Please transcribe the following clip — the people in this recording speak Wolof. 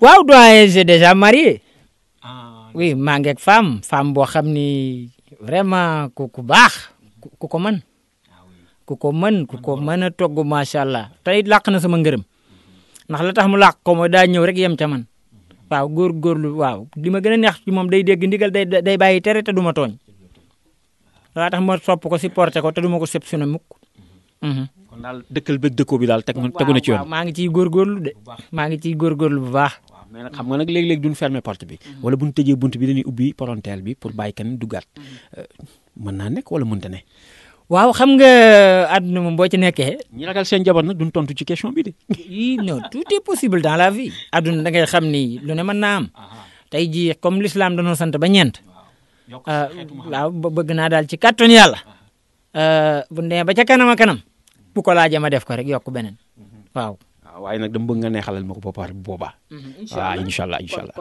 waaw doyen j'ai déjà marié. Oui maa ngi ak femme boo xam ni vraiment ku baax ku ko mën. ku ko mën a togg macha allah tey làq na sama ngërëm ndax la tax mu làq ko mooy daa ñëw rek yem ca man waaw góorgóorlu waaw li ma gën a neex ci moom day dégg ndigal day bàyyi tere te du ma tooñ laa tax ma sopp ko supporté ko te du ma ko sëb su ne mukk. kon daal dëkkal bëgg dëkkoo bi daal tegu na ci yoon. waaw maa ngi ciy góorgóorlu de maa ngi ciy góorgóorlu bu baax. mais nag xam nga nag léeg-léeg duñ fermer porte bi. wala buñ tëjee bunt bi dañuy ubbi parenthèse bi pour bàyyi kenn duggaat mën naa nekk wala mënta ne. waaw xam nga àdduna moom boo ci nekkee. ñi ragal seen jabar nag duñ tontu ci question bi de. non tout est possible dans la vie. àdduna da ngay xam ni lu ne mën naa am. tey jii comme l'islam dañoo sant ba ñeent. waaw bëgg naa daal ci kàttanu yàlla. bu ndee ba ca kanam a kanam. bu ko laajee ma def ko rek yokk beneen waaw. waaye nag dama bëgg nga neexalal ma ko boobaa. incha allah incha allah.